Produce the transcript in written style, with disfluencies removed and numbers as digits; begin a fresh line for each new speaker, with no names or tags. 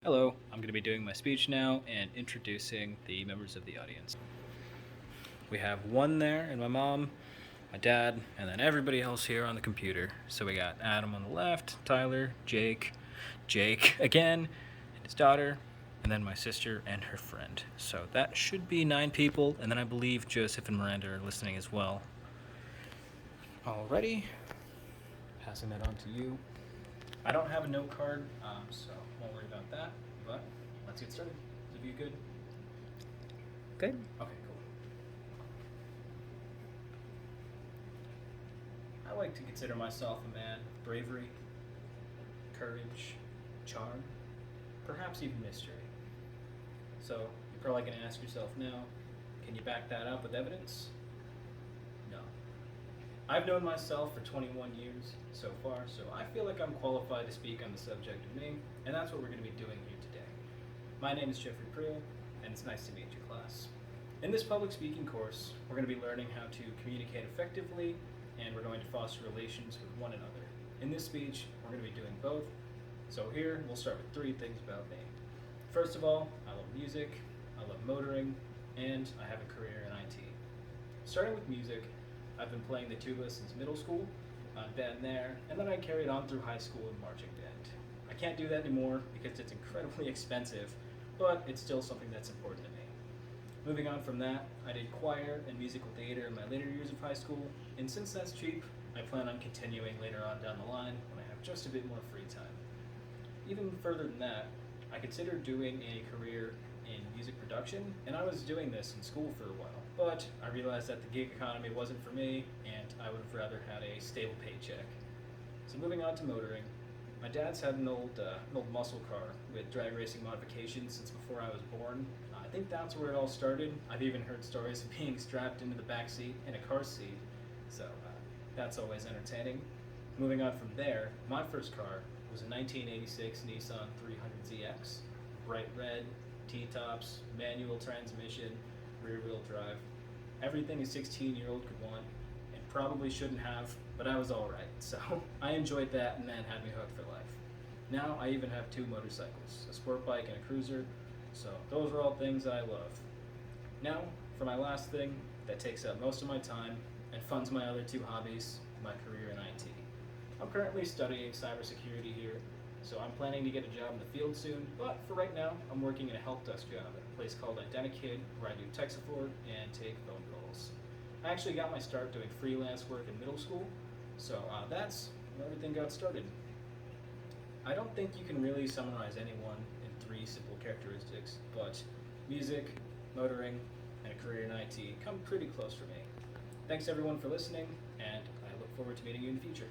Hello, I'm going to be doing my speech now and introducing the members of the audience. We have one there, and my mom, my dad, and then everybody else here on the computer. So we got Adam on the left, Tyler, Jake again, and his daughter, and then my sister and her friend. So that should be 9 people, and then I believe Joseph and Miranda are listening as well. Alrighty, passing that on to you. I don't have a note card, so won't worry about that, but let's get started. Is you good?
Good.
Okay, cool. I like to consider myself a man of bravery, courage, charm, perhaps even mystery. So you're probably going to ask yourself now, can you back that up with evidence? No. I've known myself for 21 years so far, so I feel like I'm qualified to speak on the subject of me, and that's what we're going to be doing here today. My name is Jeffrey Priel, and it's nice to meet you, class. In this public speaking course, we're going to be learning how to communicate effectively, and we're going to foster relations with one another. In this speech, we're going to be doing both. So here, we'll start with 3 things about me. First of all, I love music, I love motoring, and I have a career in IT. Starting with music, I've been playing the tuba since middle school, band there, and then I carried on through high school in marching band. I can't do that anymore because it's incredibly expensive, but it's still something that's important to me. Moving on from that, I did choir and musical theater in my later years of high school, and since that's cheap, I plan on continuing later on down the line when I have just a bit more free time. Even further than that, I considered doing a career in music production, and I was doing this in school for a while, but I realized that the gig economy wasn't for me, and I would have rather had a stable paycheck. So moving on to motoring, my dad's had an old muscle car with drag racing modifications since before I was born. I think that's where it all started. I've even heard stories of being strapped into the back seat in a car seat, so that's always entertaining. Moving on from there, my first car was a 1986 Nissan 300ZX, bright red, T-tops, manual transmission, rear-wheel drive. Everything a 16-year-old could want, and probably shouldn't have, but I was alright, so I enjoyed that and that had me hooked for life. Now I even have 2 motorcycles, a sport bike and a cruiser, so those are all things I love. Now, for my last thing that takes up most of my time and funds my other 2 hobbies, my career in IT. I'm currently studying cybersecurity here, so I'm planning to get a job in the field soon, but for right now, I'm working in a help desk job at a place called Identikid, where I do tech support and take phone calls. I actually got my start doing freelance work in middle school, so that's where everything got started. I don't think you can really summarize anyone in 3 simple characteristics, but music, motoring, and a career in IT come pretty close for me. Thanks everyone for listening, and I look forward to meeting you in the future.